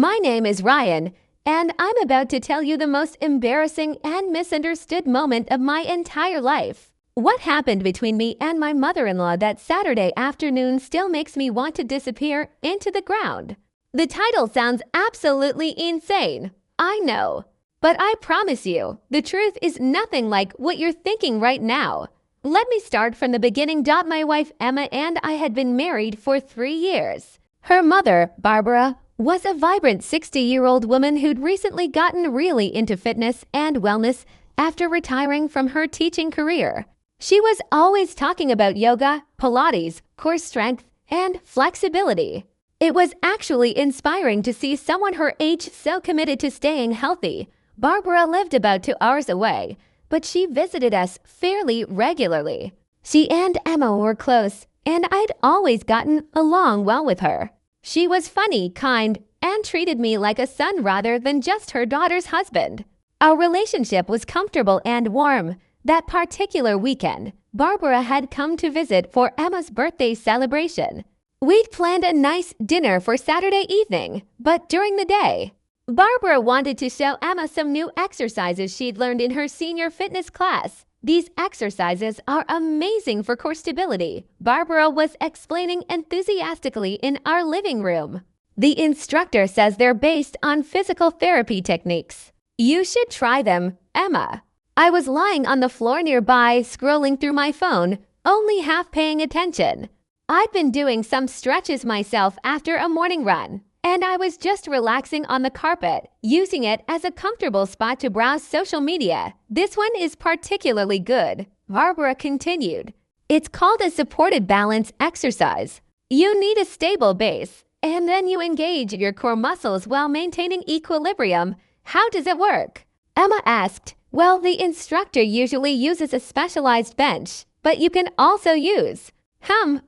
My name is Ryan, and I'm about to tell you the most embarrassing and misunderstood moment of my entire life. What happened between me and my mother-in-law that Saturday afternoon still makes me want to disappear into the ground. The title sounds absolutely insane, I know. But I promise you, the truth is nothing like what you're thinking right now. Let me start from the beginning. My wife Emma and I had been married for 3 years. Her mother, Barbara, was a vibrant 60-year-old woman who'd recently gotten really into fitness and wellness after retiring from her teaching career. She was always talking about yoga, Pilates, core strength, and flexibility. It was actually inspiring to see someone her age so committed to staying healthy. Barbara lived about 2 hours away, but she visited us fairly regularly. She and Emma were close, and I'd always gotten along well with her. She was funny, kind, and treated me like a son rather than just her daughter's husband. Our relationship was comfortable and warm. That particular weekend, Barbara had come to visit for Emma's birthday celebration. We'd planned a nice dinner for Saturday evening, but during the day, Barbara wanted to show Emma some new exercises she'd learned in her senior fitness class. These exercises are amazing for core stability, Barbara was explaining enthusiastically in our living room. The instructor says they're based on physical therapy techniques. You should try them, Emma. I was lying on the floor nearby, scrolling through my phone, only half paying attention. I'd been doing some stretches myself after a morning run, and I was just relaxing on the carpet, using it as a comfortable spot to browse social media. This one is particularly good, Barbara continued. It's called a supported balance exercise. You need a stable base, and then you engage your core muscles while maintaining equilibrium. How does it work? Emma asked. Well, the instructor usually uses a specialized bench, but you can also use.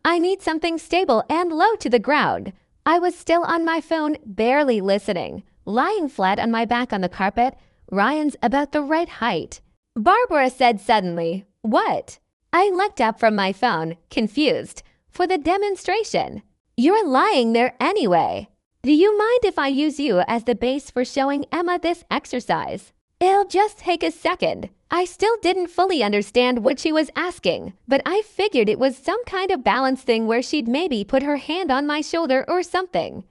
I need something stable and low to the ground. I was still on my phone, barely listening, lying flat on my back on the carpet. Ryan's about the right height. Barbara said suddenly, "What?" I looked up from my phone, confused. For the demonstration. You're lying there anyway. Do you mind if I use you as the base for showing Emma this exercise? It'll just take a second. I still didn't fully understand what she was asking, but I figured it was some kind of balance thing where she'd maybe put her hand on my shoulder or something.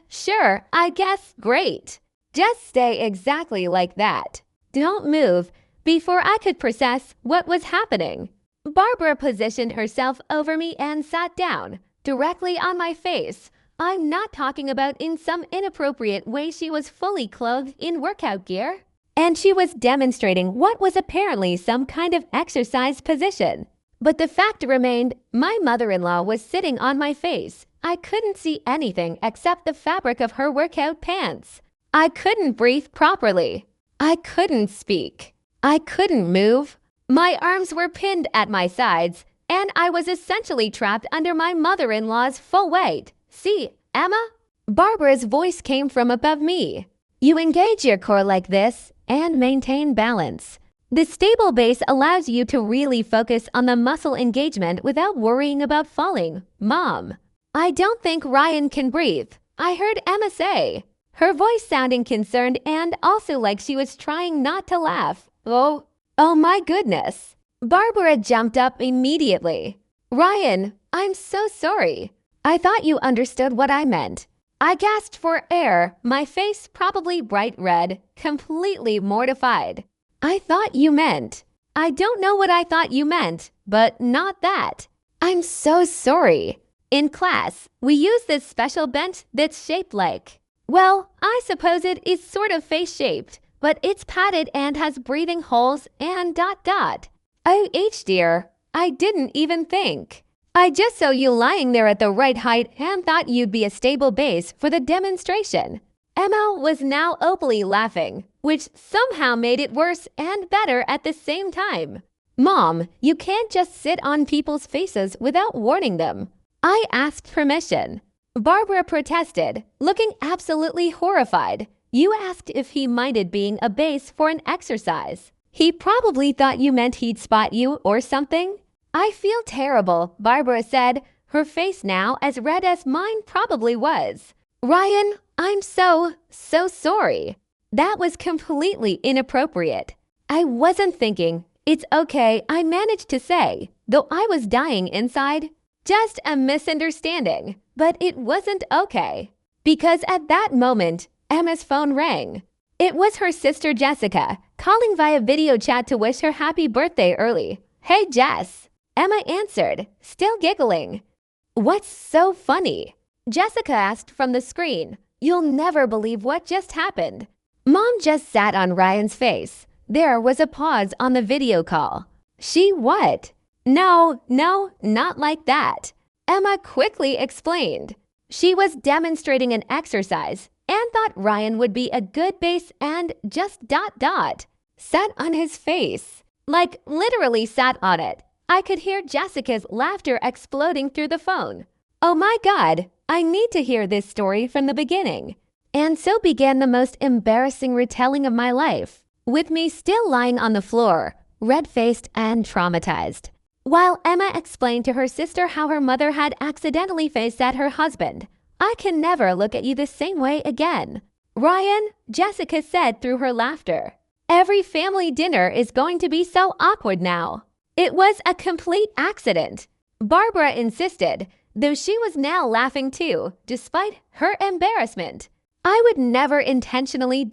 Sure, I guess. Great. Just stay exactly like that. Don't move. Before I could process what was happening, Barbara positioned herself over me and sat down, directly on my face. I'm not talking about in some inappropriate way. She was fully clothed in workout gear, and she was demonstrating what was apparently some kind of exercise position. But the fact remained, my mother-in-law was sitting on my face. I couldn't see anything except the fabric of her workout pants. I couldn't breathe properly. I couldn't speak. I couldn't move. My arms were pinned at my sides, and I was essentially trapped under my mother-in-law's full weight. See, Emma? Barbara's voice came from above me. You engage your core like this and maintain balance. The stable base allows you to really focus on the muscle engagement without worrying about falling. Mom, I don't think Ryan can breathe, I heard Emma say, her voice sounding concerned and also like she was trying not to laugh. Oh my goodness. Barbara jumped up immediately. Ryan, I'm so sorry. I thought you understood what I meant. I gasped for air, my face probably bright red, completely mortified. I thought you meant. I don't know what I thought you meant, but not that. I'm so sorry. In class, we use this special bench that's shaped like, well, I suppose it is sort of face-shaped, but it's padded and has breathing holes and ... Oh, dear, I didn't even think. I just saw you lying there at the right height and thought you'd be a stable base for the demonstration. Emma was now openly laughing, which somehow made it worse and better at the same time. Mom, you can't just sit on people's faces without warning them. I asked permission. Barbara protested, looking absolutely horrified. You asked if he minded being a base for an exercise. He probably thought you meant he'd spot you or something. I feel terrible, Barbara said, her face now as red as mine probably was. Ryan, I'm so sorry. That was completely inappropriate. I wasn't thinking. It's okay, I managed to say, though I was dying inside. Just a misunderstanding, but it wasn't okay. Because at that moment, Emma's phone rang. It was her sister Jessica, calling via video chat to wish her happy birthday early. "Hey Jess," Emma answered, still giggling. "What's so funny?" Jessica asked from the screen. "You'll never believe what just happened." Mom just sat on Ryan's face. There was a pause on the video call. "She what?" No, not like that," Emma quickly explained. She was demonstrating an exercise and thought Ryan would be a good base and just ... sat on his face. Like literally sat on it. I could hear Jessica's laughter exploding through the phone. "Oh my God, I need to hear this story from the beginning." And so began the most embarrassing retelling of my life, with me still lying on the floor, red-faced and traumatized, while Emma explained to her sister how her mother had accidentally faced at her husband. "I can never look at you the same way again." "Ryan," Jessica said through her laughter, "every family dinner is going to be so awkward now." "It was a complete accident," Barbara insisted, though she was now laughing too, despite her embarrassment. "I would never intentionally ...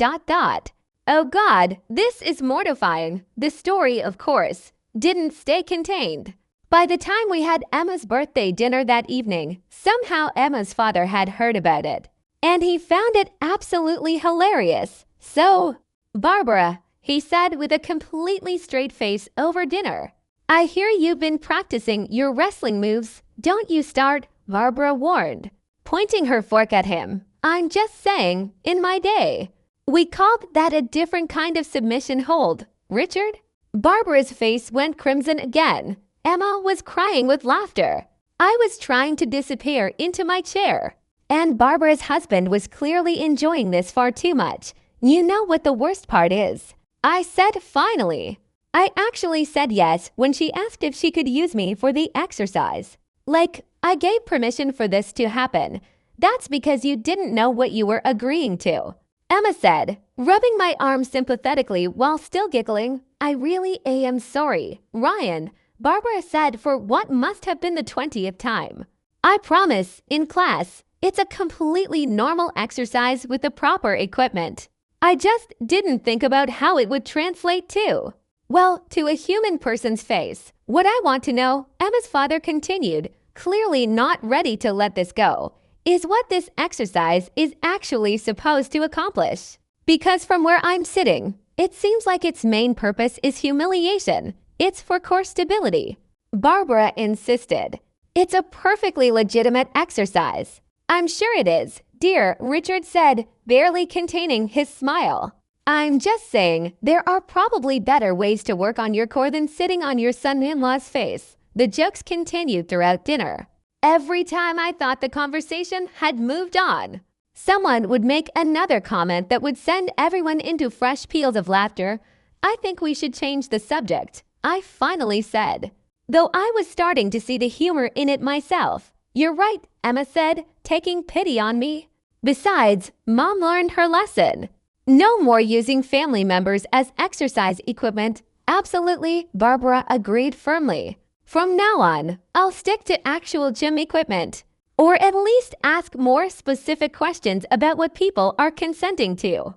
Oh God, this is mortifying. The story, of course, didn't stay contained. By the time we had Emma's birthday dinner that evening, somehow Emma's father had heard about it, and he found it absolutely hilarious. "So, Barbara," he said with a completely straight face over dinner, "I hear you've been practicing your wrestling moves. Don't you start," Barbara warned, pointing her fork at him. "I'm just saying, in my day, we called that a different kind of submission hold, Richard." Barbara's face went crimson again. Emma was crying with laughter. I was trying to disappear into my chair, and Barbara's husband was clearly enjoying this far too much. "You know what the worst part is?" I said finally. I actually said yes when she asked if she could use me for the exercise. Like, I gave permission for this to happen. "That's because you didn't know what you were agreeing to," Emma said, rubbing my arm sympathetically while still giggling. "I really am sorry, Ryan," Barbara said for what must have been the 20th time. "I promise, in class, it's a completely normal exercise with the proper equipment. I just didn't think about how it would translate to, well, to a human person's face. What I want to know," Emma's father continued, clearly not ready to let this go, "is what this exercise is actually supposed to accomplish. Because from where I'm sitting, it seems like its main purpose is humiliation. It's for core stability." Barbara insisted. "It's a perfectly legitimate exercise." "I'm sure it is, dear," Richard said, barely containing his smile. "I'm just saying, there are probably better ways to work on your core than sitting on your son-in-law's face." The jokes continued throughout dinner. Every time I thought the conversation had moved on, someone would make another comment that would send everyone into fresh peals of laughter. "I think we should change the subject," I finally said, though I was starting to see the humor in it myself. "You're right," Emma said, taking pity on me. "Besides, Mom learned her lesson. No more using family members as exercise equipment." "Absolutely," Barbara agreed firmly. "From now on, I'll stick to actual gym equipment, or at least ask more specific questions about what people are consenting to."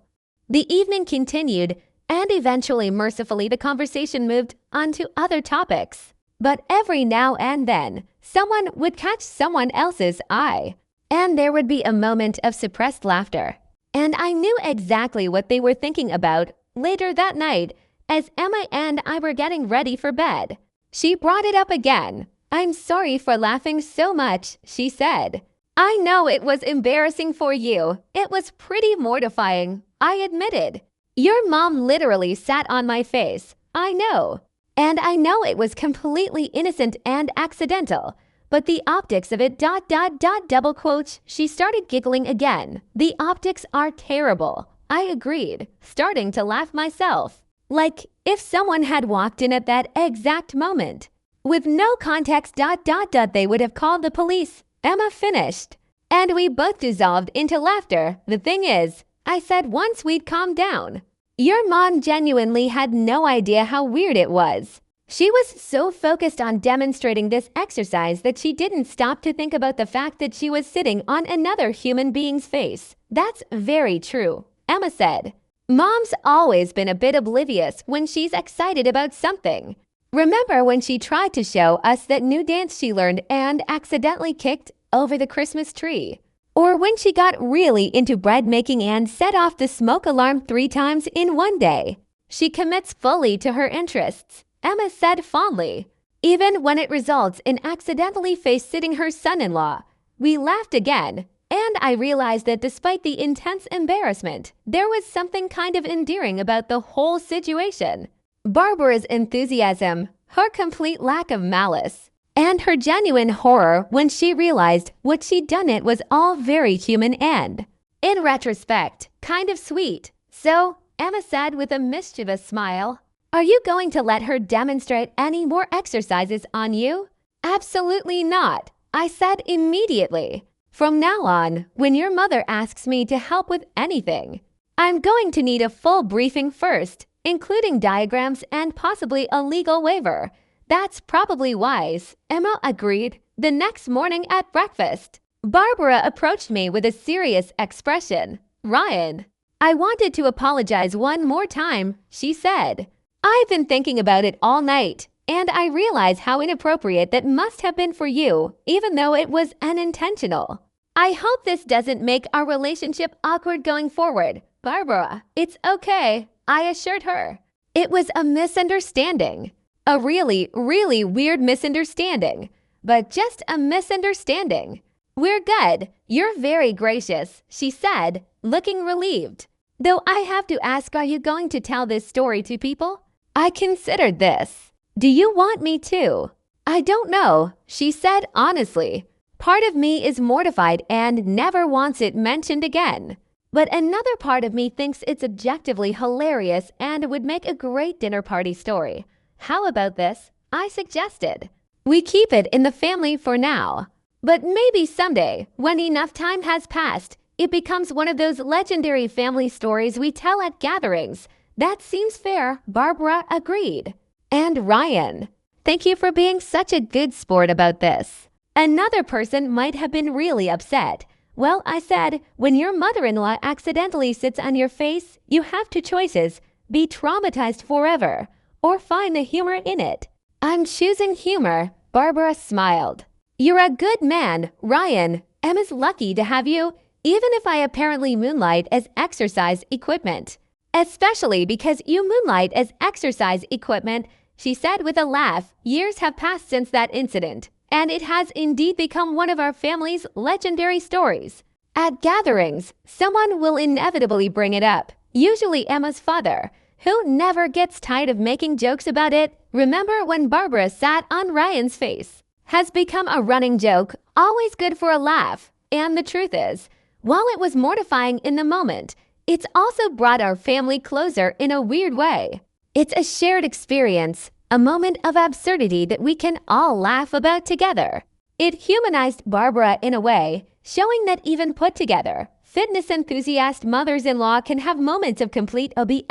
The evening continued, and eventually, mercifully, the conversation moved on to other topics. But every now and then, someone would catch someone else's eye, and there would be a moment of suppressed laughter. And I knew exactly what they were thinking about later that night as Emma and I were getting ready for bed. She brought it up again. "I'm sorry for laughing so much," she said. "I know it was embarrassing for you. It was pretty mortifying," I admitted. "Your mom literally sat on my face. I know. And I know it was completely innocent and accidental. But the optics of it ... double quotes." She started giggling again. "The optics are terrible," I agreed, starting to laugh myself. Like if someone had walked in at that exact moment. "With no context ... they would have called the police," Emma finished. And we both dissolved into laughter. The thing is, I said once we'd calmed down. Your mom genuinely had no idea how weird it was. She was so focused on demonstrating this exercise that she didn't stop to think about the fact that she was sitting on another human being's face. That's very true, Emma said. Mom's always been a bit oblivious when she's excited about something. Remember when she tried to show us that new dance she learned and accidentally kicked over the Christmas tree? Or when she got really into bread making and set off the smoke alarm 3 times in one day? She commits fully to her interests, Emma said fondly, even when it results in accidentally face-sitting her son-in-law. We laughed again, and I realized that despite the intense embarrassment, there was something kind of endearing about the whole situation. Barbara's enthusiasm, her complete lack of malice, and her genuine horror when she realized what she'd done it was all very human and, in retrospect, kind of sweet. So, Emma said with a mischievous smile, "Are you going to let her demonstrate any more exercises on you?" "Absolutely not," I said immediately. "From now on, when your mother asks me to help with anything, I'm going to need a full briefing first, including diagrams and possibly a legal waiver." "That's probably wise," Emma agreed. The next morning at breakfast, Barbara approached me with a serious expression. "Ryan, I wanted to apologize one more time," she said. "I've been thinking about it all night, and I realize how inappropriate that must have been for you, even though it was unintentional. I hope this doesn't make our relationship awkward going forward." "Barbara, it's okay," I assured her. "It was a misunderstanding. A really, really weird misunderstanding, but just a misunderstanding. We're good. You're very gracious," she said, looking relieved. "Though I have to ask, are you going to tell this story to people?" I considered this. "Do you want me to?" "I don't know," she said honestly. "Part of me is mortified and never wants it mentioned again. But another part of me thinks it's objectively hilarious and would make a great dinner party story. How about this?" I suggested. "We keep it in the family for now. But maybe someday, when enough time has passed, it becomes one of those legendary family stories we tell at gatherings." "That seems fair," Barbara agreed. "And Ryan, thank you for being such a good sport about this. Another person might have been really upset." "Well," I said, "when your mother-in-law accidentally sits on your face, you have 2 choices: be traumatized forever, or find the humor in it." "I'm choosing humor," Barbara smiled. "You're a good man, Ryan. Emma's lucky to have you, even if I apparently moonlight as exercise equipment." "Especially because you moonlight as exercise equipment," she said with a laugh. "Years have passed since that incident, and it has indeed become one of our family's legendary stories. At gatherings, someone will inevitably bring it up, usually Emma's father, who never gets tired of making jokes about it. 'Remember when Barbara sat on Ryan's face?' Has become a running joke, always good for a laugh. And the truth is, while it was mortifying in the moment, it's also brought our family closer in a weird way. It's a shared experience, a moment of absurdity that we can all laugh about together." It humanized Barbara in a way, showing that even put together, fitness enthusiast mothers-in-law can have moments of complete oblivious.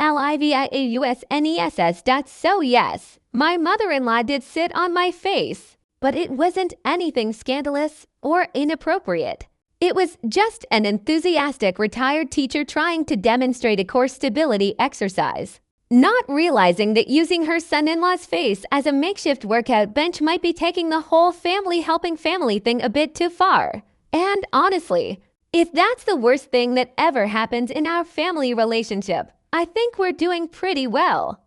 So yes, my mother-in-law did sit on my face, but it wasn't anything scandalous or inappropriate. It was just an enthusiastic retired teacher trying to demonstrate a core stability exercise, not realizing that using her son-in-law's face as a makeshift workout bench might be taking the whole family helping family thing a bit too far. And honestly, if that's the worst thing that ever happens in our family relationship, I think we're doing pretty well.